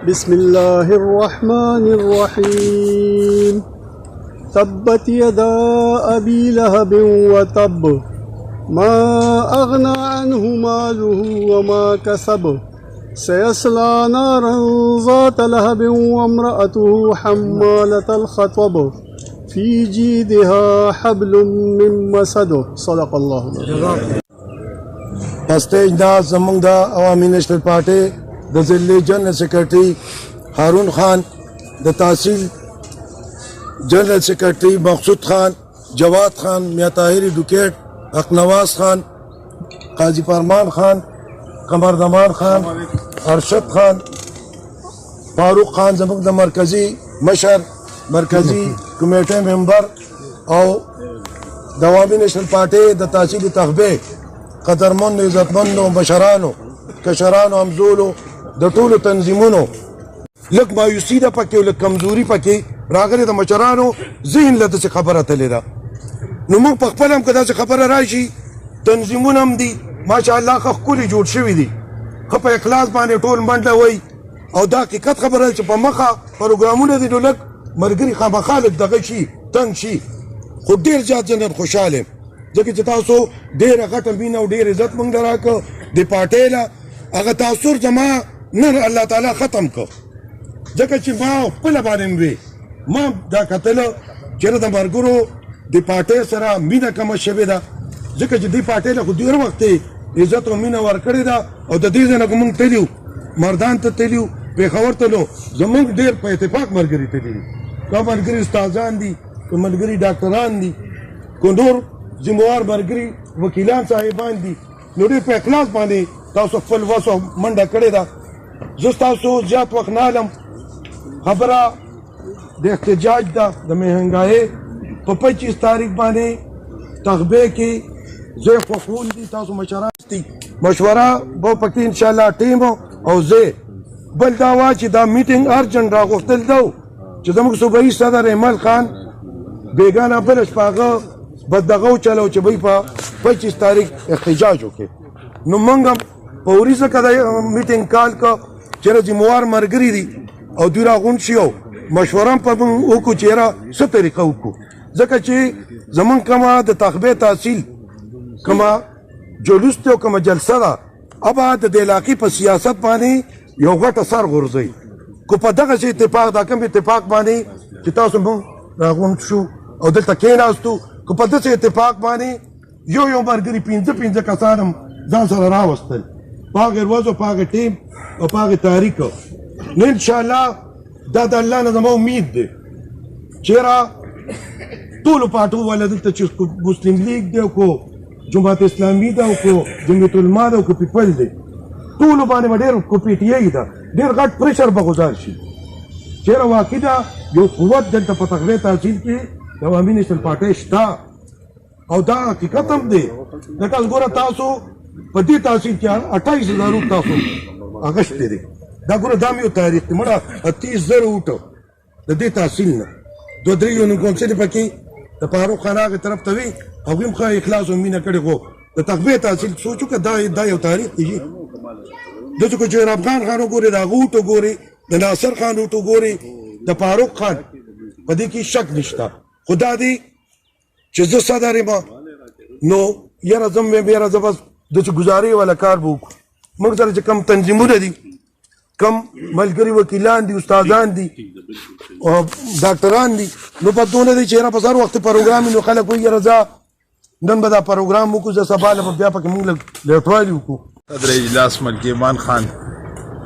بسم الله الرحمن الرحيم تبت يدا أبي لهب وتب ما أغنى عنه ماله وما كسب سيصلى نارا ذات لهب وامرأته حمالة الحطب في جيدها حبل من مسد صدق الله العظيم. स्टेज नाज जमंग द अवामी national party the जिले जनरल सेक्रेटरी हारून खान द तहसील जनरल सेक्रेटरी मकसूद खान जवाद खान मियाँ ताहिर एडवोकेट अकनवाज खान काजी फरमान खान कमरदमान खान अरशद खान फारूक खान जमंग द मरकजी मशर मरकजी कमेटी मेंबर और द अवामी नेशनल पार्टी द तहसील तखबे قدرمنو عزتمنو مشرانو کشرانو همزولو د ټولو تنظیمونو لږ مایوسي ده پکې او لږ کمزوري پکې راغلې د مشرانو ذهن له داسې خبره تللې ده نو موږ په خپل هم که داسې خبره راشي تنظیمونه هم دي ماشاءالله ښه ښکلي جوړ شوي دي ښه په اخلاص باندې ټول منډه وایي او دا حقیقت خبره ده چې په مخه پروګرامونه دي نو لږ ملګري خامخا لږ دغه شي تنګ شي خو ډېر زیات زه نن خوشحاله یم ځکه چې تاسو ډېره غټه مینه او ډېر عزت موږ له راکړه د پارټۍ له هغه تاثر زما نن الله تعالی ختم کړ ځکه چې ما خپله باندې وې ما دا کتله چېرې د ملګرو د پارټۍ سره مینه کمه شوې ده ځکه چې دې پارټۍ له خو ډېر وخت عزت او مینه ورکړې ده او د دې ځای نه که موږ تللي وو مردان ته تللي وو پېښور تلو زموږ ډېر په اتفاق ملګري تللي دي که ملګري استادان دي که ملګري ډاکټران دي که نور ذمہوار ملګري وکیلان صاحبان دي نو ډېر په اخلاص باندې تاسو خپل وس او منډه کړې ده زه ستاسو زیات وخت نه علم خبره د احتجاج ده د مهنګایۍ په 25 تاریخ باندې تغبې کې زه خوښول دي تاسو مشران دي مشوره به پکې انشاءالله ټیم او زه بل دا وا چې دا میټینګ ارجنټ راغوښتل ده چې زموږ صوبایي صدر ایمل خان بیګانه بله شپه هغه بس دغه وچلو چې دوی په 25 تاریخ احتجاج وکړي نو موږ هم په وریځه کې د میټینګ کال که چېرې ذمهوار ملګري دي او دوی راغونډ شي او مشوره هم په موږ وکړو چې یاره څه طریقه وکړو ځکه چې زموږ کومه د تخبې تحصیل کومه جلوس دی او کومه جلسه ده ابا د دې علاقې په سیاست باندې یو غټ اثر غورځوي کو په دغسې اتفاق دا کوم اتفاق باندې چې تاسو موږ راغونډ شو او دلته کېناستو که په داسې اتفاق باندې یو ملګري 5 کسان هم ځان سره راوستل په هغې ورځو په هغې ټیم او په هغې تاریخ نو انشاءالله دا د الله نه زما امید دی چېرې ټولو پارټو والا دلته چې مسلم لیګ دی او کو جماعت اسلامي ده او کو جمعیت علما ده او کو پیپل دی ټولو باندې به ډېر کو پی ټي آی ده ډېر غټ پریشر به ګزار شي چېرې واقع ده یو قوت دلته په تخبې تحصیل کې د عوامي نیشنل پارټۍ شته او دا حقیقت هم دی لکه ګوره تاسو په دې تحصیل کې 28,000 تاسو اغشتې دي دا ګوره دا مې یو تاریخ دی مړه 30,000 وټو د دې تحصیل نه 2-3 یونین کونسل پکې د فاروق خان هغې طرف ته وي هغوی هم ښه اخلاص او مینه کړې خو د تخبې تحصیل سوچو که دا یو تاریخ دی داسې که جوهر افغان خان وګورې د هغه وټ وګورې د ناصر خان وټ وګورې د فاروق خان په دې کې شک نشته خو دا دی چې زه صدر یم نو یاره زه مې یاره زه بس داسې ګزارې والا کار به وکړو موږ سره چې کم تنظیمونه دي کم ملګري وکیلان دي استادان دي او ډاکټران دي نو په دونه دی چې یاره په هر وخت پروګرام نو خلک وایي یاره زه نن به دا پروګرام وکړو زه سبا له بیا پکې موږ لیټوالي وکړو صدر اجلاس ملکی ایمان خان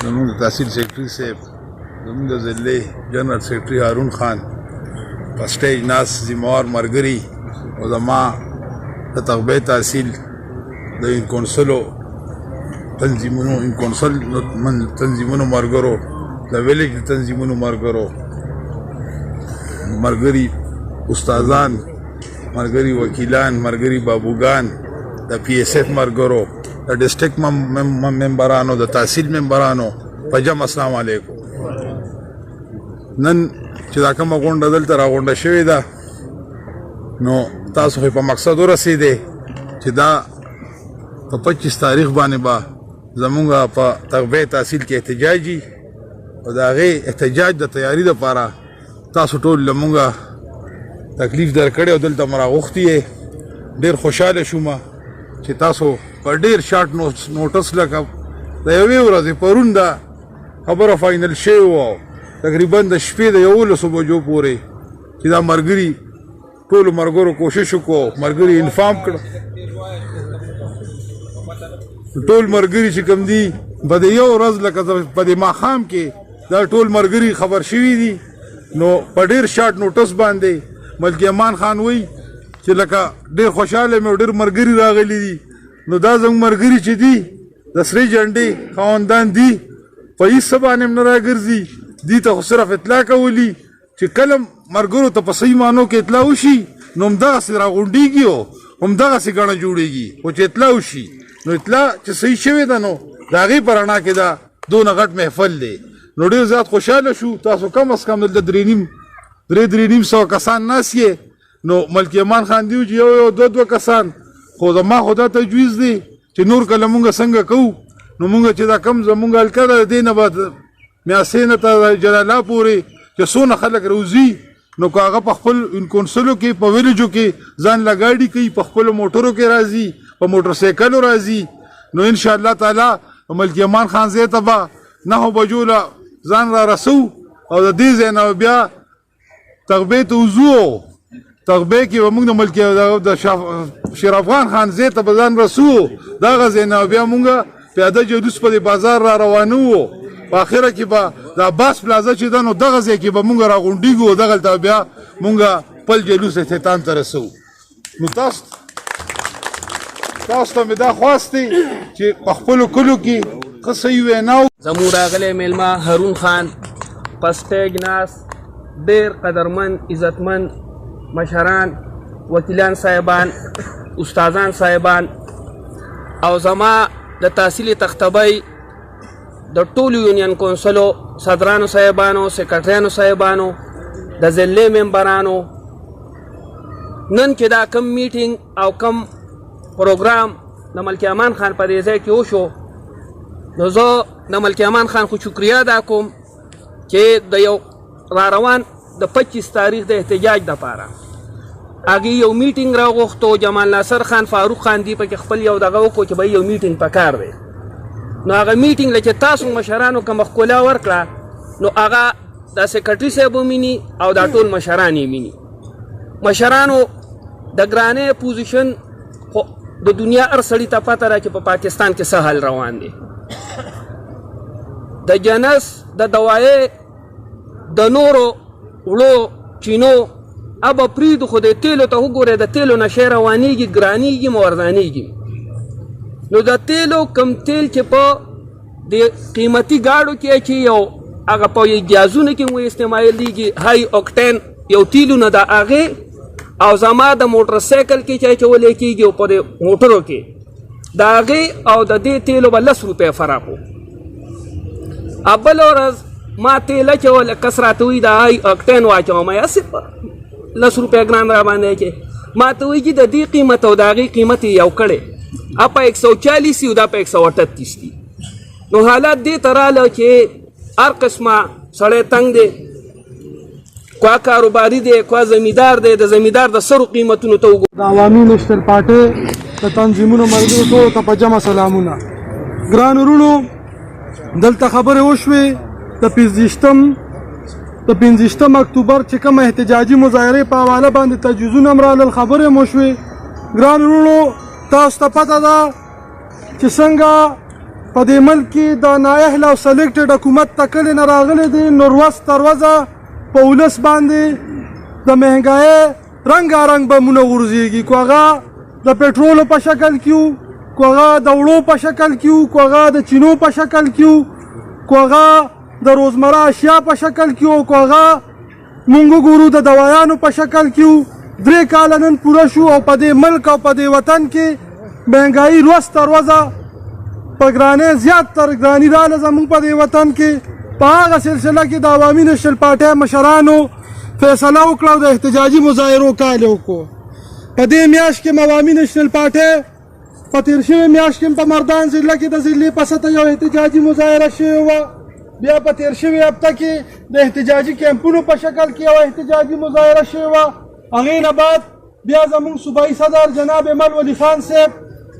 زموږ تحصیل سیکرټري صاحب زموږ د ضلع جنرل سیکرټري هارون خان په سټیج ناست ذمهوار ملګري او زما د تغبې تحصیل د کونسلو تنظیمونو ملګرو د ویلیج د تنظیمونو ملګري استادان ملګري وکیلان ملګري بابوګان د پی ایس ایف ملګرو د ډسټرکټ ممبرانو د تحصیل ممبرانو په جمع السلام علیکم نن چې دا کومه غونډه دلته راغونډه شوې ده نو تاسو په مقصد ورسېدئ چې دا په 25 تاریخ باندې به زمونږ په تغبې تحصیل کې احتجاجي او د هغې احتجاج د تیاري دپاره تاسو ټول له مونږه تکلیف درکړی او دلته مو راغوښتي یې. ډېر خوشحاله شوم چې تاسو په ډېر شارټ نوټس لکه د یوې ورځې پرون دا خبره فاینل شوې وه تقریبا د شپې د 11 بجو پورې چې دا ملګري ټولو ملګرو کوشش وکړو ملګري انفارم کړه ټول ملګري چې کوم دي په دې یو ورځ لکه په دې ماښام کې دا ټول ملګري خبر شوي دي. نو په ډېر شارټ نوټس باندې ملکي امان خان وایي چې لکه ډېر خوشحاله مې او ډېر ملګري راغلي دي. نو دا زموږ ملګري چې دي د سرې جنډې خاوندان دي په هېڅ څه باندې هم نه راګرځي. دي ته خو صرف اطلاع کولي چې کله ملګرو ته په صحیح معنو کې اطلاع وشي نو همدغسې راغونډېږي او همدغسې ګڼه جوړېږي. خو چې اطلاع وشي نو اطلاع چې صحیح شوې ده نو د هغې په رڼا کې دا دونه غټ محفل دی. نو ډېر زیات خوشحاله شو. تاسو کم از کم دلته 3.5 کسان ناست یې. نو ملکي امان خان دی چې یو 2 کسان خو زما خو دا تجویز دی چې نور کله مونږ څنګه کوو نو مونږ چې دا کم زمونږ حلقه ده د دې نه به میاسې نه تر جلاله پورې چې څونه خلک روزي نو که هغه په خپل کونسلو کې په ویلیجو کې ځان له ګاډي کوي په خپلو موټرو کې راځي په موټر سایکلو راځي نو انشاءالله تعالی ملکي امان خان ځای ته به 9 بجو له ځان را رسو او د دې ځای نه بیا تغبې ته وځو. تغبې کې به موږ د ملکي د شیر افغان خان ځای ته به ځان رسو. دغه ځای نه بیا موږ پیاده جلوس په دې بازار را روانو وو. په اخره کې به د عباس پلازه چې ده نو دغه ځای کې به موږ راغونډېږو او دغلته بیا موږ خپل جلوس اختتام ته رسوو. نو تاسو ته مې دا خواست دی چې په خپلو کلو کې ښه صحیح ویناو. زموږ راغلی میلمه هارون خان په سټیج ناست ډېر قدرمن عزتمن مشران وکیلان صاحبان استادان صاحبان او زما د تحصیل تختبۍ د ټولو یونین کونسلو صدرانو صاحبانو سیکرټریانو صاحبانو د ضلعې ممبرانو نن چې دا کم میټینګ او کم پروګرام د ملکي امان خان په دې ځای کې وشو نو زه د ملکي امان خان خو شکریه ادا کوم چې د یو راروان د 25 تاریخ د احتجاج دپاره هغې یو میټینګ راغوښتو. جمال ناصر خان فاروق خان دی پکې خپل یو دغه وکړو چې به یو میټینګ پکار دی. نو هغه میټینګ له چې تاسو مشرانو کومه ښکلا ورکړه نو هغه د سیکرټري صاحب ومیني او دا ټول مشران یې میني. مشرانو د ګرانې پوزیشن خو د دنیا هر سړي ته پته ده چې په پاکستان کې څه حال روان دی. د جنس د دوایې د نورو وړو چینو ابه پریدو خو د تیلو ته وګورئ د تیلو نشی روانېږي ګرانېږي موردانېږي. نو د تیلو کم تیل چې په د قیمتي ګاډو کې اچي یو هغه په جهازونو کې مو استعمالیږي های اوکټین یو تیلونه د هغې او زما د موټر سایکل کې چې اچولی کېږي او په د موټرو کې د هغې او د دې تیلو به 10 روپۍ فرق و. بله ورځ ما تیل اچول کس راته وایي د های اوکټین واچوم یاسې 10 روپۍ ګران را باندې اچې ما ته وایي چې د دې قیمت او د هغې قیمت یې یو کړی په 140 او دا په 138 دي. نو حالات دې ته راله چې هر قسمه سړی تنګ دی کوا کاروباري دی کوا زمیندار دی د زمیندار د سرو قیمتونو ته وګورئ. د عوامي نېشنل پارټۍ د تنظیمونو ملګرو ټولو ته په جمع سلامونه. ګران وروڼو دلته خبرې وشوې د 15 اکتوبر چې کومه احتجاجي مظاهرې په حواله باندې تجویزونه هم رالل خبرې هم وشوې. ګران وروڼو تاسو ته پته ده چې څنګه په دې ملک کې د نااهل او سلیکټډ حکومت ته کلې نه راغلی دی نو ورځ تر ورځه په ولس باندې د مهنګایۍ رنګارنګ بمونه غورځېږي. کو هغه د پټرولو په شکل کې وو کو هغه د وړو په شکل کې وو کو هغه د چینو په شکل کې وو کو هغه د روزمره اشیا په شکل کې وو کو هغه مونږ ګورو د دوایانو په شکل کې وو. 3 کاله نن پوره شو او په دې ملک او په دې وطن کې مهنګایي ورځ تر ورځه په ګرانۍ زیات تر ګراني راله زموږ په دې وطن کې. په هغه سلسله کې د عوامي نېشنل پارټۍ مشرانو فیصله وکړه او د احتجاجي مظاهرو کال یې وکړو. په دې میاشت کې عوامي نېشنل پارټۍ په تېر شوې میاشت کې په مردان ضلع کې د ضلعې په سطحه یو احتجاجي مظاهره شوې وه بیا په تیر شوې هفته کې د احتجاجي کیمپونو په شکل کې یوه احتجاجي مظاهره شوې وه. هغې نه بعد بیا زموږ صوبایي صدر جناب ایمل ولی خان صاحب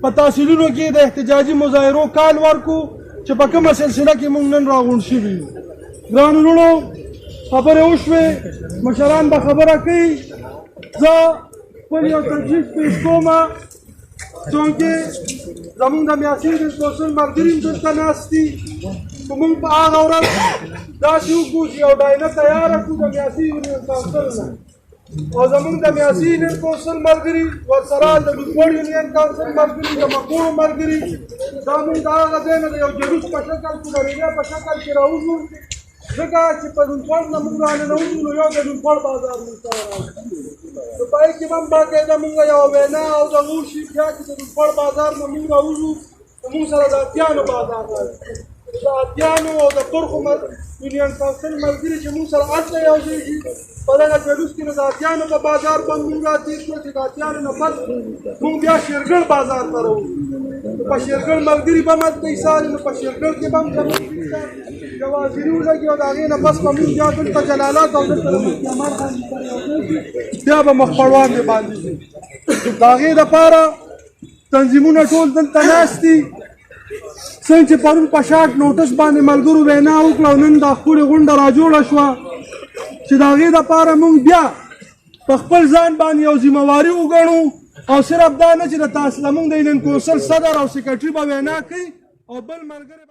په تحصیلونو کې د احتجاجي مظاهرو کال ورکو چې په کومه سلسله کې موږ نن راغونډ شوي یو. ګرانو وروڼو خبرې وشوې، مشران به خبره کوي. زه خپل یو تجویز پیش کومه چونکې زموږ د میاسین د کونسل ملګري هم دلته ناست دي. که موږ په هغه ورځ داسې وکړو چې یو ډاینه تیاره کړو د میاسین یونین کونسل نه، او زموږ د میاسین یونین کونسل ملګري ورسره د لوکوړ یونین کونسل ملګري د مکوړو ملګري دا موږ د هغه ځای نه د یو جلوس په شکل کې د ریلې په شکل کې راوځو، ځکه چې په لوکوړ نه موږ راننوځو نو یو د لوکوړ بازار موږ سره راځي. نو په هغې کې به هم باقاعده موږ یوه وینا او د وشي بیا چې د لوکوړ بازار نه موږ راوځو نو موږ سره د اتیانو بازار راځي. د اتیانو او د پرخو یونین کونسل ملګري چې موږ سره هلته یو ځای شي په دغه جلوس کې نو د اتیانو په بازار باندې موږ راتېر کړو چې د اتیانو نه پس موږ بیا شیرګل بازار ته راوځو. په شیرګل ملګري به هم هلته ایساري نو په شیرګل کې به هم زموږ یو حاضري ولګي او د هغې نه پس به موږ بیا دلته جلالات او دلته د مفتي امان خان سره یو ځای شي بیا به مخ پړوان دې باندې شي. د هغې دپاره تنظیمونه ټول دلته ناست دي. څنګه چې پرون په شارټ نوټس باندې ملګرو وینا وکړه او نن دا ښکلې غونډه راجوړه شوه چې د هغې دپاره موږ بیا په خپل ځان باندې یو ذمهواري وګڼو او صرف دا نه چې د زموږ د یونین کونسل صدر او سکرټري به وینا کوي او بل ملګری